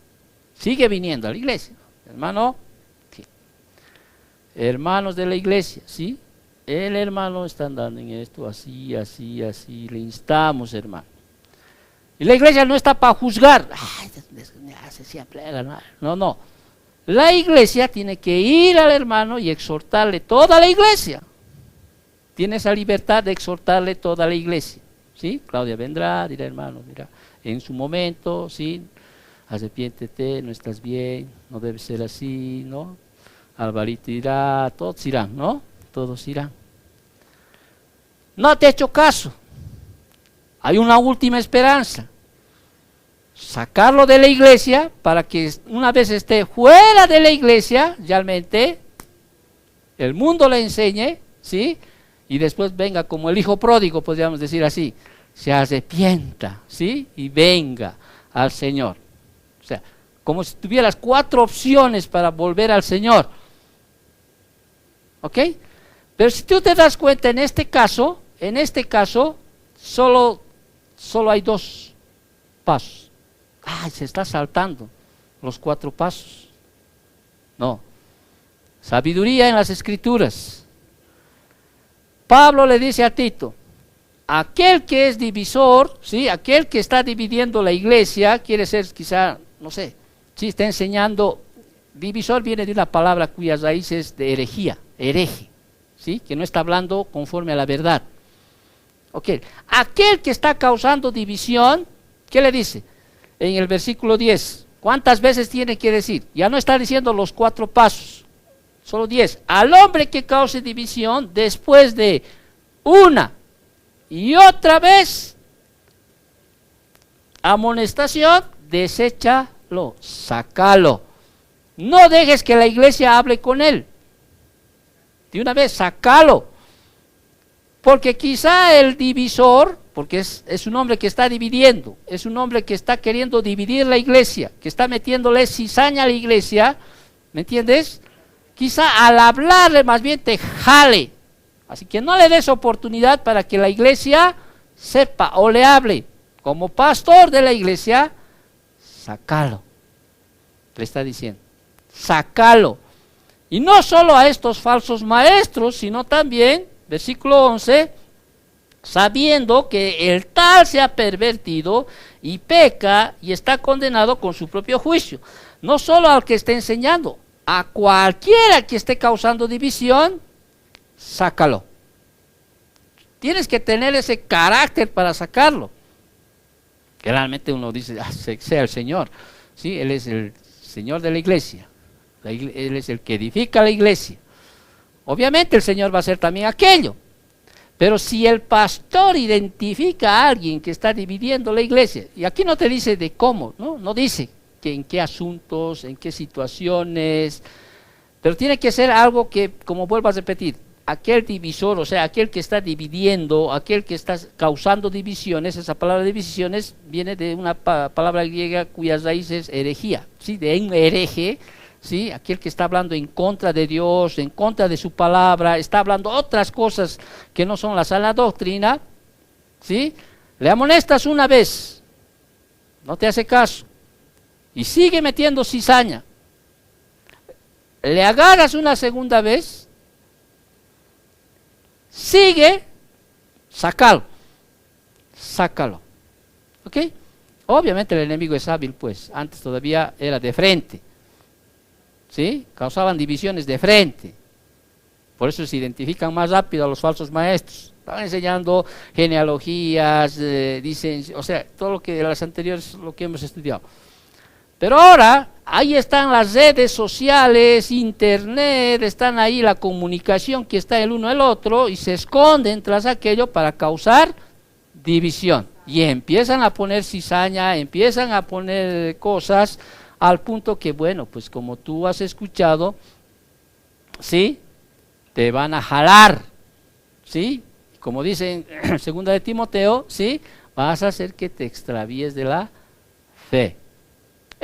Sigue viniendo a la iglesia, hermano. Sí. Hermanos de la iglesia, ¿sí? El hermano está andando en esto, así, le instamos, hermano. Y la iglesia no está para juzgar. No. La iglesia tiene que ir al hermano y exhortarle toda la iglesia. Tiene esa libertad de exhortarle toda la iglesia. ¿Sí? Claudia vendrá, dirá, hermano, mira, en su momento, ¿sí? Arrepiéntete, no estás bien, no debe ser así, ¿no? Alvarito irá, todos irán, ¿no? Todos irán. No te he hecho caso. Hay una última esperanza. Sacarlo de la iglesia para que una vez esté fuera de la iglesia, realmente el mundo le enseñe, ¿sí? Y después venga como el hijo pródigo, podríamos decir así, se arrepienta, ¿sí? Y venga al Señor. O sea, como si tuvieras 4 opciones para volver al Señor. ¿Ok? Pero si tú te das cuenta, en este caso, solo hay 2 pasos. Se está saltando los 4 pasos. No. Sabiduría en las Escrituras. Pablo le dice a Tito, aquel que es divisor, ¿sí? Aquel que está dividiendo la iglesia, quiere ser quizá, no sé, si está enseñando, divisor viene de una palabra cuyas raíces de herejía, hereje. ¿Sí? Que no está hablando conforme a la verdad. Okay. Aquel que está causando división, ¿qué le dice? En el versículo 10, ¿cuántas veces tiene que decir? Ya no está diciendo los 4 pasos, solo 10. Al hombre que cause división, después de una y otra vez amonestación, deséchalo, sácalo. No dejes que la iglesia hable con él. De una vez, sácalo. Porque quizá el divisor, porque es un hombre que está dividiendo, es un hombre que está queriendo dividir la iglesia, que está metiéndole cizaña a la iglesia, ¿me entiendes? Quizá al hablarle más bien te jale. Así que no le des oportunidad para que la iglesia sepa o le hable. Como pastor de la iglesia, sácalo. Le está diciendo, sácalo. Y no solo a estos falsos maestros, sino también, versículo 11, sabiendo que el tal se ha pervertido y peca y está condenado con su propio juicio. No solo al que esté enseñando, a cualquiera que esté causando división, sácalo. Tienes que tener ese carácter para sacarlo. Que realmente uno dice, sea el Señor. ¿Sí? Él es el Señor de la iglesia. Él es el que edifica la iglesia. Obviamente el Señor va a hacer también aquello. Pero si el pastor identifica a alguien que está dividiendo la iglesia, y aquí no te dice de cómo, no dice que en qué asuntos, en qué situaciones, pero tiene que ser algo que, como vuelvo a repetir, aquel divisor, o sea, aquel que está dividiendo, aquel que está causando divisiones, esa palabra divisiones viene de una palabra griega cuya raíz es herejía, ¿sí? De un hereje, ¿sí? Aquel que está hablando en contra de Dios, en contra de su palabra, está hablando otras cosas que no son la sana doctrina, ¿sí? Le amonestas una vez, no te hace caso, y sigue metiendo cizaña. Le agarras una segunda vez, sigue, sácalo, ¿ok? Obviamente el enemigo es hábil, pues, antes todavía era de frente, ¿sí? Causaban divisiones de frente, por eso se identifican más rápido a los falsos maestros, estaban enseñando genealogías, dicen, o sea, todo lo que de las anteriores, lo que hemos estudiado. Pero ahora, ahí están las redes sociales, internet, están ahí la comunicación que está el uno el otro y se esconden tras aquello para causar división. Y empiezan a poner cizaña, empiezan a poner cosas al punto que, bueno, pues como tú has escuchado, ¿sí? Te van a jalar, ¿sí? Como dice en 2 de Timoteo, ¿sí? Vas a hacer que te extravíes de la fe.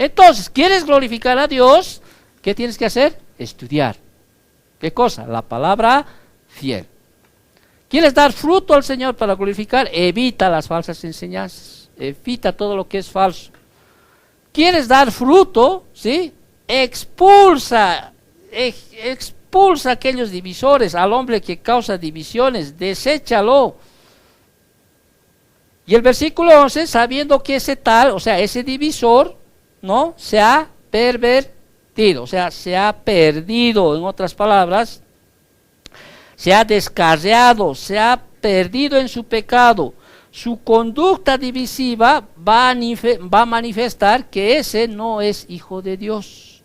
Entonces, ¿quieres glorificar a Dios? ¿Qué tienes que hacer? Estudiar. ¿Qué cosa? La palabra fiel. ¿Quieres dar fruto al Señor para glorificar? Evita las falsas enseñanzas. Evita todo lo que es falso. ¿Quieres dar fruto? ¿Sí? Expulsa aquellos divisores, al hombre que causa divisiones, deséchalo. Y el versículo 11, sabiendo que ese tal, o sea, ese divisor, ¿no? Se ha pervertido, o sea, se ha perdido, en otras palabras, se ha descarriado, se ha perdido en su pecado. Su conducta divisiva va a manifestar que ese no es hijo de Dios.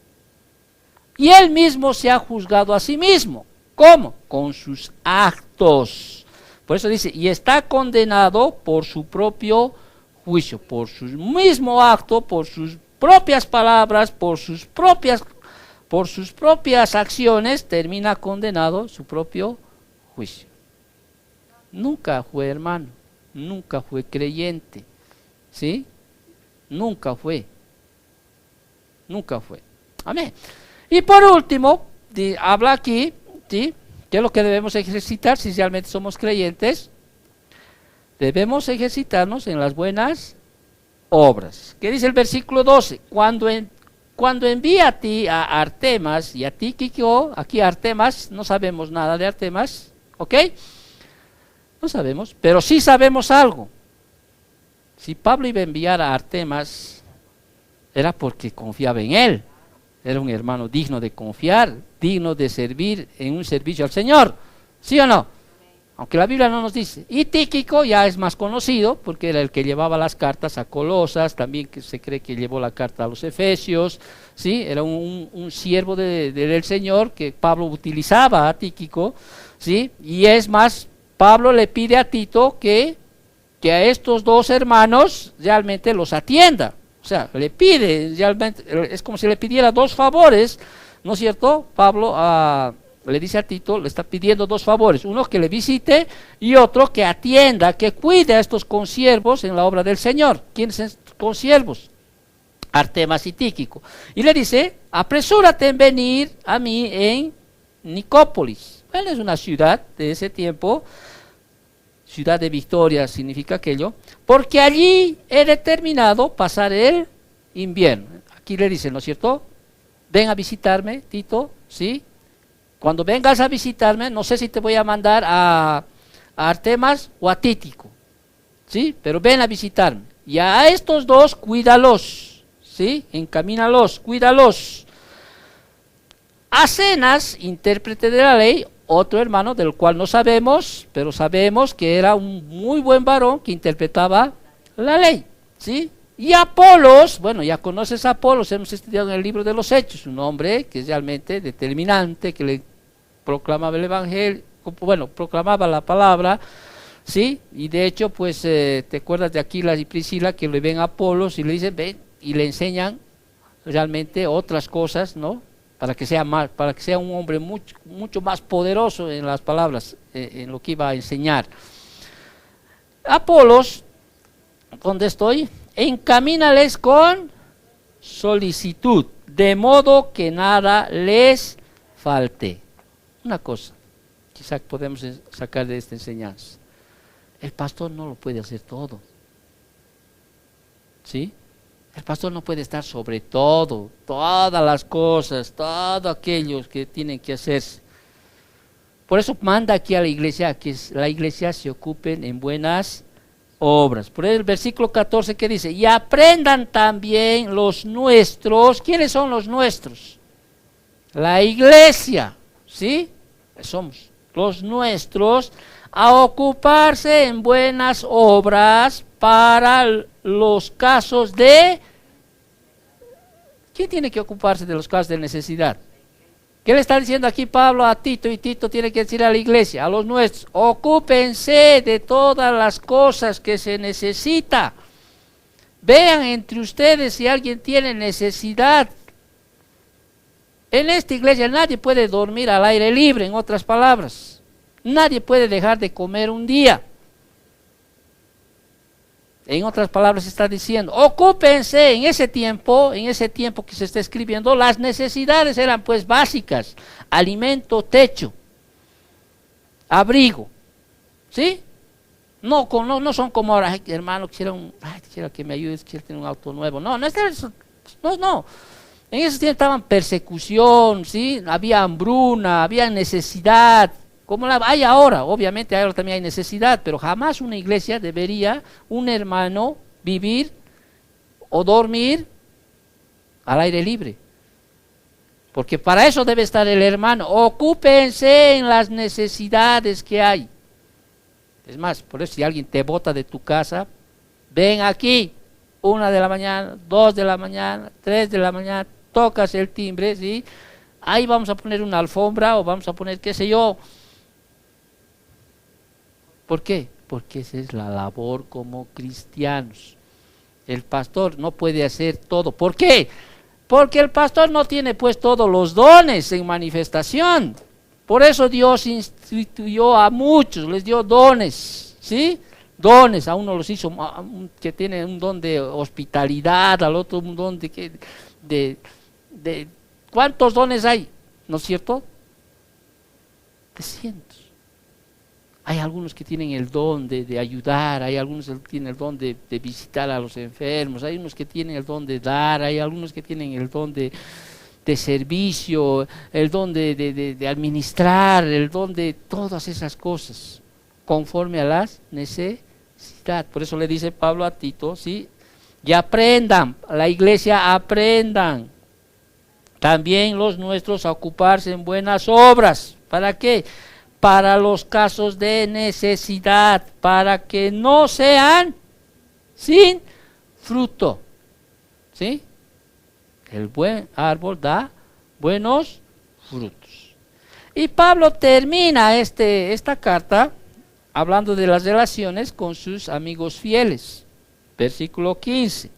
Y él mismo se ha juzgado a sí mismo. ¿Cómo? Con sus actos. Por eso dice, y está condenado por su propio juicio, por su mismo acto, por sus propias palabras, por sus propias acciones, termina condenado su propio juicio. Nunca fue hermano, nunca fue creyente, ¿sí? Nunca fue. Amén. Y por último, habla aquí, ¿sí? ¿Qué es lo que debemos ejercitar si realmente somos creyentes? Debemos ejercitarnos en las buenas obras. ¿Qué dice el versículo 12? Cuando envíe a ti a Artemas y a Tíquico, aquí Artemas, no sabemos nada de Artemas, ¿ok? No sabemos, pero sí sabemos algo. Si Pablo iba a enviar a Artemas, era porque confiaba en él. Era un hermano digno de confiar, digno de servir en un servicio al Señor. ¿Sí o no? Aunque la Biblia no nos dice. Y Tíquico ya es más conocido, porque era el que llevaba las cartas a Colosas, también que se cree que llevó la carta a los Efesios, ¿sí? Era un siervo del Señor que Pablo utilizaba a Tíquico, ¿sí? Y es más, Pablo le pide a Tito que a estos dos hermanos realmente los atienda. O sea, le pide, realmente, es como si le pidiera dos favores, ¿no es cierto? Pablo le dice a Tito, le está pidiendo dos favores, uno que le visite y otro que atienda, que cuide a estos consiervos en la obra del Señor. ¿Quiénes son consiervos? Artemas y Tíquico. Y le dice, apresúrate en venir a mí en Nicópolis. Bueno, es una ciudad de ese tiempo, ciudad de victoria significa aquello, porque allí he determinado pasar el invierno. Aquí le dicen, ¿no es cierto? Ven a visitarme, Tito, ¿sí? Cuando vengas a visitarme, no sé si te voy a mandar a Artemas o a Tíquico, ¿sí? Pero ven a visitarme. Y a estos dos, cuídalos, ¿sí? Encamínalos, cuídalos. A Zenas, intérprete de la ley, otro hermano del cual no sabemos, pero sabemos que era un muy buen varón que interpretaba la ley, ¿sí? Y Apolos, bueno, ya conoces a Apolos, hemos estudiado en el libro de los Hechos, un hombre que es realmente determinante, que le proclamaba el evangelio, bueno, proclamaba la palabra, ¿sí? Y de hecho, pues, te acuerdas de Aquila y Priscila que le ven a Apolos y le dicen, ven, y le enseñan realmente otras cosas, ¿no? Para que sea un hombre mucho más poderoso en las palabras, en lo que iba a enseñar. Apolos, ¿dónde estoy? Encamínales con solicitud, de modo que nada les falte. Una cosa, quizás podemos sacar de esta enseñanza. El pastor no lo puede hacer todo, ¿sí? El pastor no puede estar sobre todo, todas las cosas, todo aquello que tienen que hacerse. Por eso manda aquí a la iglesia, que la iglesia se ocupen en buenas obras. Por el versículo 14 que dice, y aprendan también los nuestros. ¿Quiénes son los nuestros? La iglesia, ¿sí? Somos los nuestros, a ocuparse en buenas obras para los casos de... ¿Quién tiene que ocuparse de los casos de necesidad? ¿Qué le está diciendo aquí Pablo a Tito? Y Tito tiene que decir a la iglesia, a los nuestros, ocúpense de todas las cosas que se necesita. Vean entre ustedes si alguien tiene necesidad. En esta iglesia nadie puede dormir al aire libre, en otras palabras. Nadie puede dejar de comer un día. En otras palabras está diciendo, ocúpense en ese tiempo que se está escribiendo, las necesidades eran pues básicas, alimento, techo, abrigo, ¿sí? No son como ahora, hermano, quisiera que me ayudes, quisiera tener un auto nuevo. No. En ese tiempo estaban persecución, ¿sí? Había hambruna, había necesidad, como la hay ahora. Obviamente ahora también hay necesidad, pero jamás una iglesia debería, un hermano, vivir o dormir al aire libre. Porque para eso debe estar el hermano. Ocúpense en las necesidades que hay. Es más, por eso si alguien te bota de tu casa, ven aquí, 1 de la mañana, 2 de la mañana, 3 de la mañana, tocas el timbre, ¿sí? Ahí vamos a poner una alfombra o vamos a poner qué sé yo. ¿Por qué? Porque esa es la labor como cristianos. El pastor no puede hacer todo. ¿Por qué? Porque el pastor no tiene pues todos los dones en manifestación. Por eso Dios instituyó a muchos, les dio dones, ¿sí? Dones, a uno los hizo que tiene un don de hospitalidad, al otro un don de ¿cuántos dones hay? ¿No es cierto? De cientos. Hay algunos que tienen el don de ayudar, hay algunos que tienen el don de visitar a los enfermos, hay unos que tienen el don de dar, hay algunos que tienen el don de servicio, el don de administrar, el don de todas esas cosas, conforme a las necesidades. Por eso le dice Pablo a Tito, ¿sí? Y aprendan, la iglesia aprendan, también los nuestros a ocuparse en buenas obras. ¿Para qué? Para los casos de necesidad, para que no sean sin fruto, ¿sí? El buen árbol da buenos frutos. Y Pablo termina esta carta hablando de las relaciones con sus amigos fieles. Versículo 15.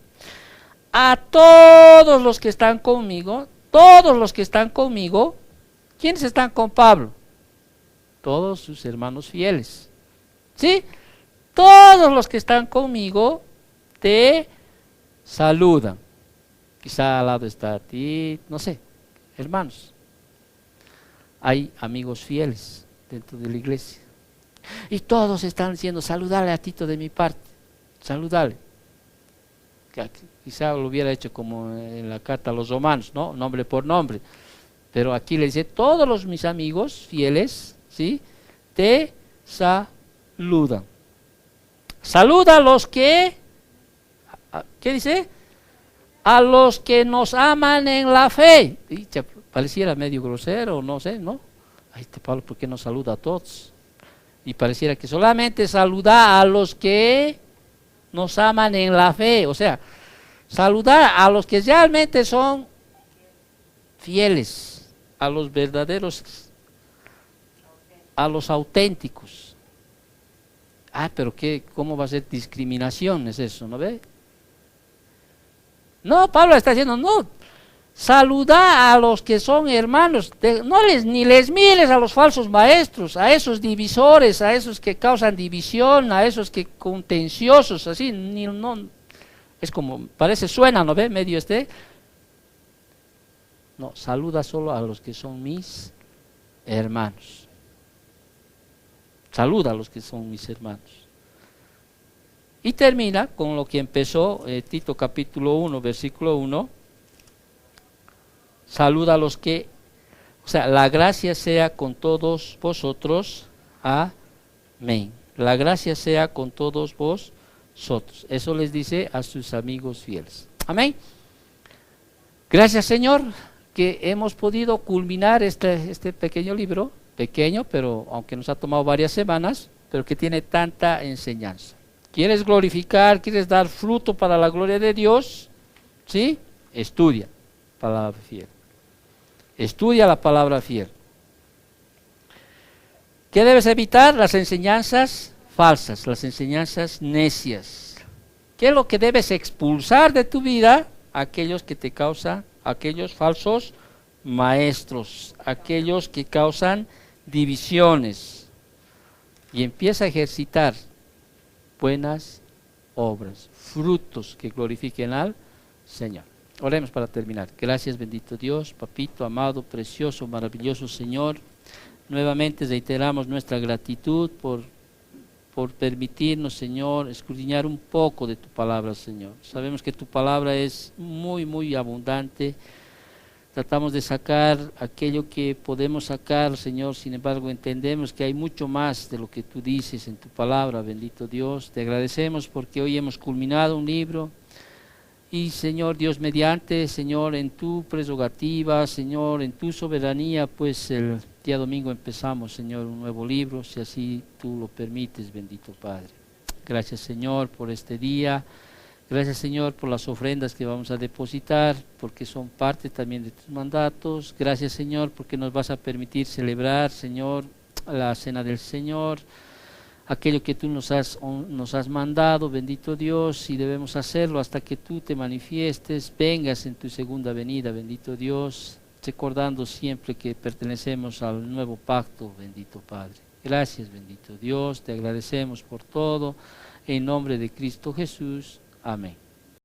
A todos los que están conmigo, ¿quiénes están con Pablo? Todos sus hermanos fieles, ¿sí? Todos los que están conmigo te saludan. Quizá al lado está a ti, no sé, hermanos. Hay amigos fieles dentro de la iglesia. Y todos están diciendo, saludale a Tito de mi parte, saludale. Quizá lo hubiera hecho como en la carta a los romanos, ¿no? Nombre por nombre. Pero aquí le dice, todos mis amigos fieles, ¿sí? Te saludan. Saluda a los que, ¿qué dice? A los que nos aman en la fe. Y pareciera medio grosero, no sé, ¿no? Ay, este Pablo, ¿por qué no saluda a todos? Y pareciera que solamente saluda a los que nos aman en la fe, o sea, saludar a los que realmente son fieles, a los verdaderos, a los auténticos. Ah, pero ¿cómo va a ser discriminación? Es eso, ¿no ve? No, Pablo está diciendo, no, saluda a los que son hermanos, ni les mires a los falsos maestros, a esos divisores, a esos que causan división, a esos que contenciosos, así, no, es como, suena, ¿no ve? Medio no, saluda solo a los que son mis hermanos. Saluda a los que son mis hermanos. Y termina con lo que empezó Tito capítulo 1, versículo 1. Saluda a los que, o sea, la gracia sea con todos vosotros. Amén. La gracia sea con todos vosotros. Eso les dice a sus amigos fieles. Amén. Gracias, Señor, que hemos podido culminar este pequeño libro, pequeño, pero aunque nos ha tomado varias semanas, pero que tiene tanta enseñanza. ¿Quieres glorificar, quieres dar fruto para la gloria de Dios? ¿Sí? Estudia palabra fiel. Estudia la palabra fiel. ¿Qué debes evitar? Las enseñanzas falsas, las enseñanzas necias. ¿Qué es lo que debes expulsar de tu vida? Aquellos que te causan, aquellos falsos maestros, aquellos que causan divisiones. Y empieza a ejercitar buenas obras, frutos que glorifiquen al Señor. Oremos para terminar. Gracias, bendito Dios, papito, amado, precioso, maravilloso Señor. Nuevamente reiteramos nuestra gratitud por permitirnos, Señor, escudriñar un poco de tu palabra, Señor. Sabemos que tu palabra es muy, muy abundante. Tratamos de sacar aquello que podemos sacar, Señor. Sin embargo, entendemos que hay mucho más de lo que tú dices en tu palabra, bendito Dios. Te agradecemos porque hoy hemos culminado un libro. Y, Señor, Dios mediante, Señor, en tu prerrogativa, Señor, en tu soberanía, pues el día domingo empezamos, Señor, un nuevo libro, si así tú lo permites, bendito Padre. Gracias, Señor, por este día. Gracias, Señor, por las ofrendas que vamos a depositar, porque son parte también de tus mandatos. Gracias, Señor, porque nos vas a permitir celebrar, Señor, la cena del Señor, aquello que tú nos has mandado, bendito Dios, y debemos hacerlo hasta que tú te manifiestes, vengas en tu segunda venida, bendito Dios, recordando siempre que pertenecemos al nuevo pacto, bendito Padre. Gracias, bendito Dios, te agradecemos por todo, en nombre de Cristo Jesús. Amén.